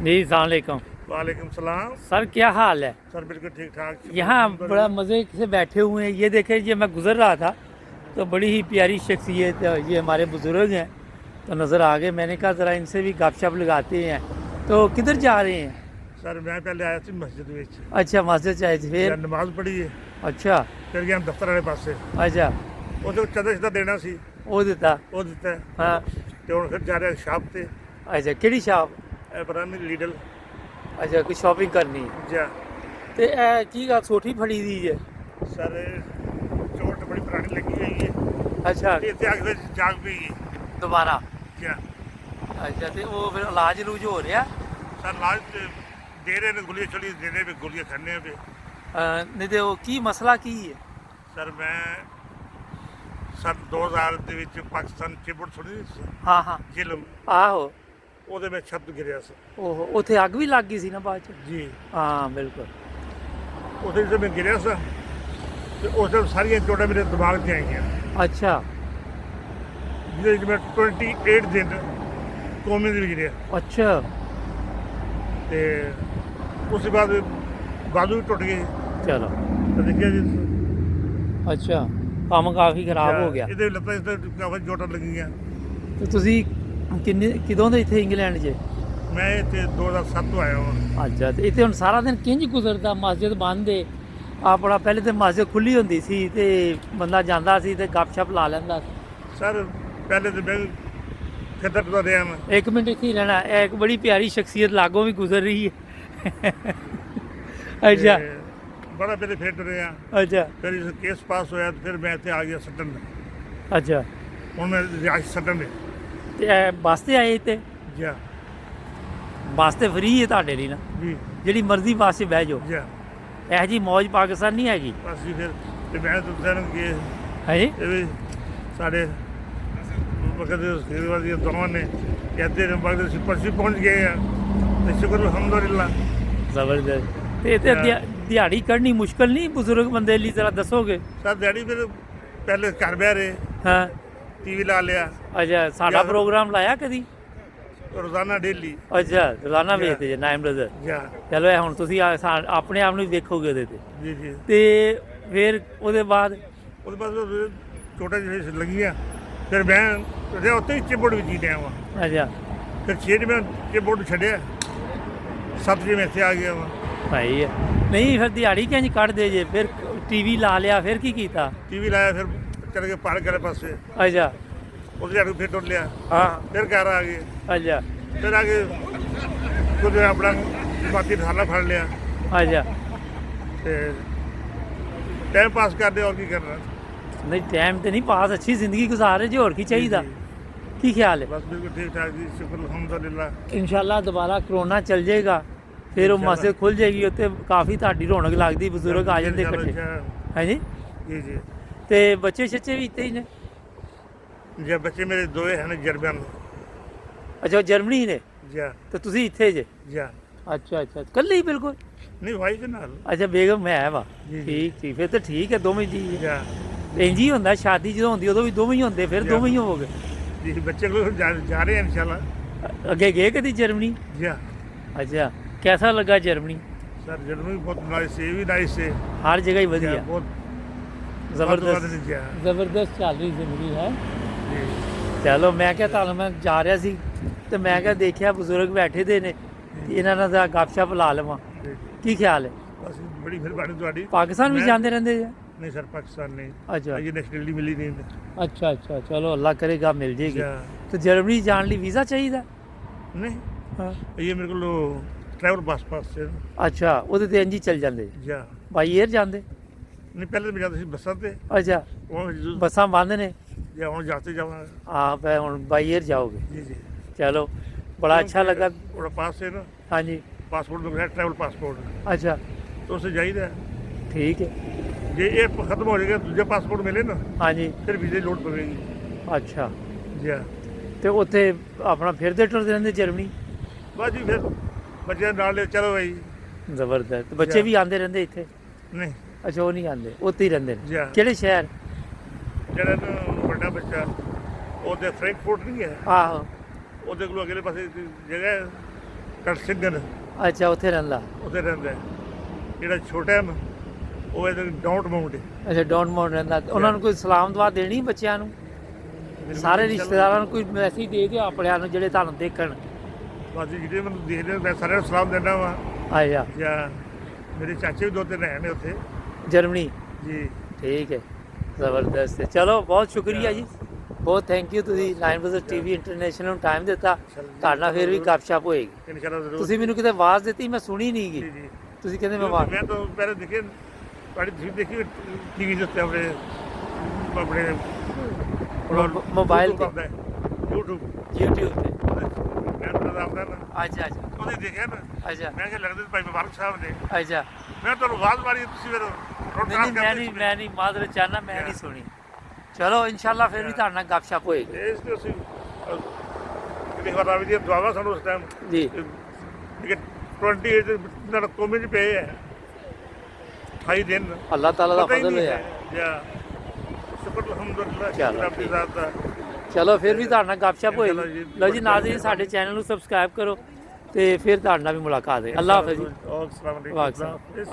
जी सलामकुम। वालेकुम सलाम। सर क्या हाल है? सर बिल्कुल ठीक ठाक। यहाँ बड़ा मज़े से बैठे हुए हैं। ये देखें, ये मैं गुज़र रहा था तो बड़ी ही प्यारी शख्सियत, ये हमारे बुज़ुर्ग हैं तो नज़र आ गए। मैंने कहा ज़रा इनसे भी गपशप लगाते हैं। तो किधर जा रहे हैं? सर मैं पहले आया थी मस्जिद में, अच्छा, मस्जिद चाहे फिर? नमाज पढ़ी है, अच्छा फिर गया दफ्तर वाले पासे, अच्छा, उसे चंदा शदा देना सी, वो दिता। वो दिता है। हाँ ਤੇ ਹੁਣ ਫਿਰ ਜਾ ਰਿਹਾ ਸ਼ਾਪ ਤੇ, अच्छा, ਕਿਹੜੀ ਸ਼ਾਪ? ਬਰਾਮੀ ਲੀਡਲ। अच्छा, कोई शॉपिंग करनी है। ਜਾ ਤੇ ਇਹ ਕੀ ਗੱਲ ਸੋਠੀ ਫੜੀ ਦੀ ਜੇ? ਸਰ ਚੋਟ ਬੜੀ ਪੁਰਾਣੀ ਲੱਗੀ ਹੋਈ ਹੈ, ਅੱਛਾ, ਇੱਥੇ ਆ ਕੇ ਫਿਰ ਜਾਗ ਪਈ ਹੈ। ਦੁਬਾਰਾ? ਜਾ ਅੱਛਾ, ਤੇ ਉਹ ਫਿਰ ਇਲਾਜ ਰੂਜ ਹੋ ਰਿਹਾ? ਸਰ ਲਾਜ ਦੇ ਰਹੇ ਨੇ, ਗੋਲੀਆਂ ਛੋਲੀਆਂ ਦੇ ਰਹੇ ਨੇ, ਗੋਲੀਆਂ ਖਾਣੇ ਪਏ। ਨਹੀਂ ਤੇ ਉਹ ਕੀ ਮਸਲਾ ਕੀ ਹੈ? ਸਰ ਮੈਂ ਸਨ 2000 ਦੇ ਵਿੱਚ ਪਾਕਿਸਤਾਨ ਚਿਬੜ ਸੁਣੀ ਹਾਂ ਹਾਂ, ਜ਼ਿਲਮ, ਆਹੋ। ਉਹਦੇ ਵਿੱਚ ਛੱਤ ਗਿਰਿਆ ਸੀ ਉਹ ਉੱਥੇ ਅੱਗ ਵੀ ਲੱਗ ਗਈ ਸੀ ਨਾ ਬਾਅਦ ਚ? ਜੀ। ਹਾਂ ਬਿਲਕੁਲ। ਉਹਦੇ ਵਿੱਚ ਮੈਂ ਗਿਰਿਆ ਸੀ ਤੇ ਉਸ ਟਾਈਮ ਸਾਰੀਆਂ ਚੋਟਾਂ ਮੇਰੇ ਦਿਮਾਗ 'ਚ ਆਈਆਂ, ਅੱਛਾ ਜਿਹਦੇ ਵਿੱਚ ਮੈਂ 28 ਦਿਨ ਕੋਮੇ ਦੇ ਵਿੱਚ ਰਿਹਾ। ਅੱਛਾ, ਤੇ ਉਸ ਤੋਂ ਬਾਅਦ ਬਾਜੂ ਵੀ ਟੁੱਟ ਗਏ ਚਲੋ ਤੇ ਦੇਖਿਆ ਜੀ ਅੱਛਾ, ਕੰਮ ਕਾਫੀ ਖਰਾਬ ਹੋ ਗਿਆ। ਇਹਦੇ ਲੱਤਾਂ ਤੇ ਕਾਫੀ ਚੋਟਾਂ ਲੱਗੀਆਂ। ਤੇ ਤੁਸੀਂ ਕਿਦੋਂ ਦੇ ਇੱਥੇ ਇੰਗਲੈਂਡ 'ਚ? ਮੈਂ ਇੱਥੇ 2007 ਤੋਂ ਆਇਆ ਹਾਂ। ਅੱਛਾ, ਤੇ ਇੱਥੇ ਹੁਣ ਸਾਰਾ ਦਿਨ ਕਿੰਜ ਗੁਜ਼ਰਦਾ? ਮਸਜਿਦ ਬੰਦ ਏ ਆਪਣਾ, ਪਹਿਲੇ ਤੇ ਮਸਜਿਦ ਖੁੱਲੀ ਹੁੰਦੀ ਸੀ ਤੇ ਬੰਦਾ ਜਾਂਦਾ ਸੀ ਤੇ ਗੱਪਸ਼ਪ ਲਾ ਲੈਂਦਾ ਸੀ। ਸਰ ਪਹਿਲੇ ਤਾਂ ਮੈਂ ਖੇਤਰ ਤੋਂ ਰਿਹਾ ਮੈਂ। ਇੱਕ ਮਿੰਟ ਇੱਥੇ ਹੀ ਰਹਿਣਾ। ਇਹ ਇੱਕ ਬੜੀ ਪਿਆਰੀ ਸ਼ਖਸੀਅਤ ਲਾਗੋਂ ਵੀ ਗੁਜ਼ਰ ਰਹੀ ਹੈ। ਅੱਛਾ ਤੇ ਬੜਾ ਪਹਿਲੇ ਫੇਰ ਰਿਹਾ, ਅੱਛਾ ਫਿਰ ਇਸ ਕੇਸ ਪਾਸ ਹੋਇਆ ਤੇ ਫਿਰ ਮੈਂ ਇੱਥੇ ਆ ਗਿਆ ਸੱਟਣ। ਅੱਛਾ, ਹੁਣ ਮੈਂ ਰਿਹਾਇਸ਼ ਸੱਟਣ ਦੇ। ਤੇ ਇਹ ਬੱਸ ਤੇ ਆਏ ਤੇ? ਜਾ ਬੱਸ ਤੇ ਫਰੀ ਹੈ ਤੁਹਾਡੇ ਲਈ ਨਾ, ਜੀ ਜਿਹੜੀ ਮਰਜ਼ੀ ਬੱਸ 'ਚ ਬਹਿ ਜਾਓ। ਜਾ ਇਹੋ ਜਿਹੀ ਮੌਜ ਪਾਕਿਸਤਾਨ ਨਹੀਂ ਹੈਗੀ। ਬਸ ਜੀ। ਫਿਰ ਤੇ ਮੈਂ ਤਾਂ ਸਹਿਣ ਕਿ ਹੈ ਜੀ। ਇਹ ਵੀ ਸਾਡੇ ਵਕਤ ਦੇ ਸੇਵਾ ਦੀਆਂ ਦੁਆਵਾਂ ਨੇ, ਕਹਿੰਦੇ ਨੇ ਬਾਅਦ ਅਸੀਂ ਪਰਸੀ ਪਹੁੰਚ ਗਏ ਆ ਤੇ ਸ਼ੁਕਰ ਅਲਹਮਦੁਲਿਲਾ। ਜ਼ਬਰਦਸਤ। ਤੇ ਇੱਥੇ ਦਿਹਾੜੀ ਕੱਢਣੀ ਮੁਸ਼ਕਲ ਨਹੀਂ ਬਜ਼ੁਰਗ ਬੰਦੇ ਲਈ? ਜ਼ਰਾ ਦੱਸੋਗੇ। ਸਰ ਡੈਡੀ ਫਿਰ ਪਹਿਲੇ ਘਰ ਬਹਿ ਰਹੇ, ਹਾਂ ਟੀਵੀ ਲਾ ਲਿਆ ਅੱਛਾ, ਸਾਡਾ ਪ੍ਰੋਗਰਾਮ ਲਾਇਆ ਕਦੀ? ਰੋਜ਼ਾਨਾ ਡੇਲੀ। ਅੱਛਾ, ਰੋਜ਼ਾਨਾ ਵੇਖਦੇ ਜੇ ਨਾਈਮ ਬ੍ਰਦਰ? ਜਾ ਚਲੋ ਇਹ ਹੁਣ ਤੁਸੀਂ ਆਪਣੇ ਆਪ ਨੂੰ ਵੀ ਵੇਖੋਗੇ ਉਹਦੇ ਤੇ। ਜੀ ਜੀ। ਤੇ ਫਿਰ ਉਹਦੇ ਬਾਅਦ ਉਹਦੇ ਬਾਅਦ ਛੋਟਾ ਜਿਹਾ ਲੱਗੀਆਂ, ਫਿਰ ਮੈਂ ਰਿਹਾ ਉੱਥੇ ਹੀ ਚਿਬੜ ਵਿੱਚ ਹੀ ਰਿਹਾ ਵਾਂ। ਅੱਛਾ ਫਿਰ 6 ਮੈਂ ਚਿਬੜ ਛੱਡਿਆ, 7 ਮੈਂ ਇੱਥੇ ਆ ਗਿਆ ਵਾਂ। ਭਾਈ ਨਹੀਂ, ਫਿਰ ਦਿਹਾੜੀ ਕਿੰਝ ਕੱਢਦੇ ਜੇ? ਫਿਰ ਟੀਵੀ ਲਾ ਲਿਆ, ਫਿਰ ਕੀ ਕੀਤਾ? ਟੀਵੀ ਲਾਇਆ, ਫਿਰ ਚਲੇ ਗਏ ਪਾਰਕ ਵਾਲੇ ਪਾਸੇ, ਅੱਛਾ ਉਹਦੇ ਜਾ ਕੇ ਫਿਰ ਟੁੱਟ ਲਿਆ, ਹਾਂ ਫਿਰ ਘਰ ਆ ਗਏ। ਅੱਛਾ ਫਿਰ ਆ ਕੇ ਕੁਝ ਆਪਣਾ ਬਾਕੀ ਮਸਾਲਾ ਫੜ ਲਿਆ ਅੱਛਾ। ਤੇ ਟਾਈਮ ਪਾਸ ਕਰਦੇ, ਹੋਰ ਕੀ ਕਰਨਾ। ਨਹੀਂ ਟਾਈਮ ਤੇ ਨਹੀਂ ਪਾਸ, ਅੱਛੀ ਜ਼ਿੰਦਗੀ ਗੁਜ਼ਾਰ ਰਹੇ ਜੀ, ਹੋਰ ਕੀ ਚਾਹੀਦਾ? ਜੀ, ਕੀ ਖਿਆਲ ਹੈ? ਬਸ ਬਿਲਕੁਲ ਠੀਕ ਠਾਕ ਜੀ, ਸ਼ੁਕਰ ਅਲਹਮਦੁਲਿਲਾ। ਇਨਸ਼ਾਅੱਲਾ ਦੁਬਾਰਾ ਕਰੋਨਾ ਚੱਲ ਜਾਏਗਾ, ਫਿਰ ਉਹ ਮਸਜਿਦ ਖੁੱਲ ਜਾਏਗੀ, ਉੱਥੇ ਕਾਫੀ ਤੁਹਾਡੀ ਰੌਣਕ ਲੱਗਦੀ, ਬਜ਼ੁਰਗ ਆ ਜਾਂਦੇ ਇਕੱਠੇ। ਹੈ ਜੀ ਜੀ ਜੀ। ਤੇ ਬੱਚੇ ਛੱਚੇ ਵੀ ਇੱਥੇ ਹੀ ਨੇ? ਜੇ ਬੱਚੇ ਮੇਰੇ ਦੋਏ ਹਨ ਜਰਮਨ। ਅੱਛਾ, ਉਹ ਜਰਮਨੀ ਨੇ ਜਾ ਤੇ ਤੁਸੀਂ ਇੱਥੇ ਜੇ? ਜਾ ਅੱਛਾ ਅੱਛਾ, ਇਕੱਲੇ ਹੀ ਬਿਲਕੁਲ? ਨਹੀਂ ਭਾਈ ਦੇ ਨਾਲ। ਅੱਛਾ, ਬੇਗਮ ਹੈ ਵਾ? ਜੀ, ਜੀ। ਠੀਕ ਠੀਕ, ਫਿਰ ਤਾਂ ਠੀਕ ਹੈ, ਦੋਵੇਂ ਜੀ। ਜਾ ਇੰਝ ਹੀ ਹੁੰਦਾ, ਸ਼ਾਦੀ ਜਦੋਂ ਹੁੰਦੀ ਉਦੋਂ ਵੀ ਦੋਵੇਂ ਹੀ ਹੁੰਦੇ, ਫਿਰ ਦੋਵੇਂ ਹੀ ਹੋਵੋਗੇ। ਜੀ। ਬੱਚੇ ਕੋਲ ਜਾ ਰਹੇ ਹਨ ਇਨਸ਼ਾਅੱਲਾ। ਅੱਗੇ ਗਏ ਕਦੀ ਜਰਮਨੀ? ਜਾ ਅੱਛਾ, कैसा लगा जर्मनी? सर जर्मनी बहुत नाइस है, ये भी नाइस है, हर जगह ही बढ़िया, बहुत ਜ਼ਬਰਦਸਤ ਜ਼ਬਰਦਸਤ ਚੱਲ ਰਹੀ ਜ਼ਿੰਦਗੀ ਹੈ। ਚਲੋ ਮੈਂ ਕਿਹਾ ਤੁਹਾਨੂੰ ਮੈਂ ਜਾ ਰਿਹਾ ਸੀ ਤੇ ਮੈਂ ਕਿਹਾ ਦੇਖਿਆ ਬਜ਼ੁਰਗ ਬੈਠੇ ਦੇ ਨੇ, ਇਹਨਾਂ ਨਾਲ ਦਾ ਗੱਪਸ਼ਪ ਲਾ ਲਵਾਂ। ਕੀ ਖਿਆਲ ਹੈ? ਬਸ ਬੜੀ ਮਿਹਰਬਾਨੀ ਤੁਹਾਡੀ। ਪਾਕਿਸਤਾਨ ਵੀ ਜਾਂਦੇ ਰਹਿੰਦੇ ਜੀ? ਨਹੀਂ ਸਰ, ਪਾਕਿਸਤਾਨ ਨਹੀਂ। ਅੱਛਾ ਇਹ ਨੈਸ਼ਨੈਲਿਟੀ ਮਿਲੀ ਨਹੀਂ। ਅੱਛਾ ਅੱਛਾ, ਚਲੋ ਅੱਲਾ ਕਰੇਗਾ ਮਿਲ ਜੇਗੀ। ਅੱਛਾ। ਤੇ ਜਰਮਨੀ ਜਾਣ ਲਈ ਵੀਜ਼ਾ ਚਾਹੀਦਾ? ਨਹੀਂ, ਹਾਂ ਇਹ ਮੇਰੇ ਕੋਲ ਟਰੈਵਲ ਪਾਸ ਹੈ। ਅੱਛਾ, ਉਹਦੇ ਤੇ ਇੰਝ ਹੀ ਚੱਲ ਜਾਂਦੇ ਜਾ ਬਾਈ ਏਅਰ ਜਾਂਦੇ? ਨਹੀਂ, ਪਹਿਲੇ ਮੈਂ ਜਾਂਦਾ ਸੀ ਬੱਸਾਂ ਤੇ। ਅੱਛਾ, ਹੁਣ ਬੱਸਾਂ ਬੰਦ ਨੇ? ਜਾਂ ਹੁਣ ਜਾਤੇ ਜਾਵਾਂਗਾ। ਆਪ ਹੁਣ ਬਾਈ ਏਅਰ ਜਾਓਗੇ? ਜੀ ਜੀ। ਚਲੋ बड़ा अच्छा लगा। थोड़ा पास है ना? हाँ जी। पासपोर्ट तो है, ट्रैवल पासपोर्ट। अच्छा, तो उससे जाइए। ठीक है। जे ये खत्म हो जाएगा, दूसरा पासपोर्ट मिले ना, हाँ जी, फिर वीजे लोड पवेगी। अच्छा। जी हाँ। तो उत्थे अपना फिरते टुरते रहंदे जर्मनी? बस जी, फिर बच्चे नाल ले चलो भाई। जबरदस्त। बच्चे भी आंदे रहंदे इत्थे? नहीं। अच्छा, वो नहीं आंदे, उत्थे ही रहंदे जी ने? हाँ। किहड़े शहर? ਜਿਹੜਾ ਨਾ ਵੱਡਾ ਬੱਚਾ ਉਹਦੇ ਫਰੈਂਕਫਰਟ ਨਹੀਂ ਹੈ, आहो। ਉਹਦੇ ਕੋਲ ਅਗਲੇ ਪਾਸੇ ਇੱਕ ਜਗ੍ਹਾ ਹੈ, ਕਰਸਿੰਗਨ ਅੱਛਾ ਉੱਥੇ ਰਹਿੰਦਾ। ਉੱਥੇ ਰਹਿੰਦਾ ਹੈ। ਜਿਹੜਾ ਛੋਟਾ ਹੈ ਨਾ ਉਹ ਇਹਦੇ ਡਾਊਟ ਮਾਊਂਟ ਹੈ। ਅੱਛਾ ਡੌਨ ਮਾਊਂਟ ਰਹਿੰਦਾ। ਉਹਨਾਂ ਨੂੰ ਕੋਈ ਸਲਾਮ ਦੁਆ ਦੇਣੀ ਬੱਚਿਆਂ ਨੂੰ, ਸਾਰੇ ਰਿਸ਼ਤੇਦਾਰਾਂ ਨੂੰ ਕੋਈ ਮੈਸੇਜ ਦੇ ਦਿਓ ਆਪਣਿਆਂ ਨੂੰ ਜਿਹੜੇ ਤੁਹਾਨੂੰ ਦੇਖਣ। ਬਾਜੀ ਜਿਹੜੇ ਮੈਨੂੰ ਦੇਖਦੇ ਮੈਂ ਸਾਰਿਆਂ ਨੂੰ ਸਲਾਮ ਦਿੰਦਾ ਵਾਂ। ਅੱਛਾ ਜਾਂ ਮੇਰੇ ਚਾਚੇ ਵੀ ਦੋ ਤਿੰਨ ਹੈ ਨੇ ਉੱਥੇ ਜਰਮਨੀ। ਜੀ। ਠੀਕ ਹੈ, ਜ਼ਬਰਦਸਤ ਹੈ। ਚਲੋ ਬਹੁਤ ਸ਼ੁਕਰੀਆ ਜੀ, ਬਹੁਤ ਥੈਂਕ ਯੂ। ਤੁਸੀਂ ਲਾਈਨ ਬਜ਼ਰ ਟੀਵੀ ਇੰਟਰਨੈਸ਼ਨਲ ਨੂੰ ਟਾਈਮ ਦਿੱਤਾ, ਤੁਹਾਡੇ ਨਾਲ ਫਿਰ ਵੀ ਗੱਪਸ਼ਪ ਹੋਏਗੀ। ਇਨਸ਼ਾਅੱਲਾ ਜ਼ਰੂਰ। ਤੁਸੀਂ ਮੈਨੂੰ ਕਿਤੇ ਆਵਾਜ਼ ਦਿੱਤੀ, ਮੈਂ ਸੁਣੀ ਨਹੀਂ ਜੀ ਗਈ। ਜੀ। ਤੁਸੀਂ ਕਹਿੰਦੇ ਮੈਂ ਆਵਾਜ਼ ਮੈਂ ਤਾਂ ਪਹਿਲੇ ਦੇਖੇ ਤੁਹਾਡੀ ਤੁਸੀਂ ਦੇਖੀ ਟੀਵੀ ਦੇ ਉੱਤੇ ਆਪਣੇ ਮੋਬਾਈਲ ਤੇ YouTube YouTube ਤੇ। ਮੈਂ ਤਾਂ ਆਪਦਾ ਨਾ ਅੱਛਾ ਅੱਛਾ ਉਹਦੇ ਦੇਖਿਆ ਨਾ। ਅੱਛਾ ਮੈਂ ਕਿਹਾ ਲੱਗਦਾ ਭਾਈ ਮੁਬਾਰਕ ਸਾਹਿਬ ਨੇ। ਅੱਛਾ। ਮੈਂ ਤੁਹਾਨੂੰ ਆਵਾਜ਼ ਮਾਰੀ ਤੁਸੀਂ ਫਿਰ ਨਹੀਂ ਮੈਂ ਨਹੀਂ ਮਾਦਰ ਚਾਹਨਾ, ਮੈਂ ਨਹੀਂ ਸੁਣੀ। ਚਲੋ ਇਨਸ਼ਾਅੱਲਾ ਫਿਰ ਵੀ ਤੁਹਾਡੇ ਨਾਲ ਗੱਪਸ਼ਪ ਹੋਏਗੀ ਇਸ ਤੇ ਅਸੀਂ ਕਿਤੇ ਵਾਰ ਵੀ ਦੁਆਵਾ ਸਾਨੂੰ ਉਸ ਟਾਈਮ ਜੀ। ਕਿ 28 ਦਿਨ ਕੋਮੇ ਚ ਪਏ ਹੈ 28 ਦਿਨ। ਅੱਲਾਹ ਤਾਲਾ ਦਾ ਪਤਾ ਹੀ ਫਜ਼ਲ ਨਹੀਂ ਹੋਇਆ। ਹੈ। ਜਾਂ ਸ਼ੁਕਰ ਅਲਹਮਦੁਲਿਲਾ ਚਲੋ ਰੱਬ ਦੀ ਜ਼ਾਤ ਦਾ। ਚਲੋ ਫਿਰ ਵੀ ਤੁਹਾਡੇ ਨਾਲ ਗੱਪਸ਼ਪ ਚਲੋ ਹੋਏਗੀ। ਜੀ। ਲਓ ਜੀ ਨਾਜ਼ਰੀਨ, ਸਾਡੇ ਚੈਨਲ ਨੂੰ ਸਬਸਕ੍ਰਾਈਬ ਕਰੋ ਤੇ ਫਿਰ ਤੁਹਾਡੇ ਨਾਲ ਵੀ ਮੁਲਾਕਾਤ ਹੈ। ਅੱਲਾਹ ਹਾਫਿਜ਼ ਜੀ। ਅਸਲਾਮ ਵਾਹ ਅੱਲਾਹ ਹਾਫਿਜ਼।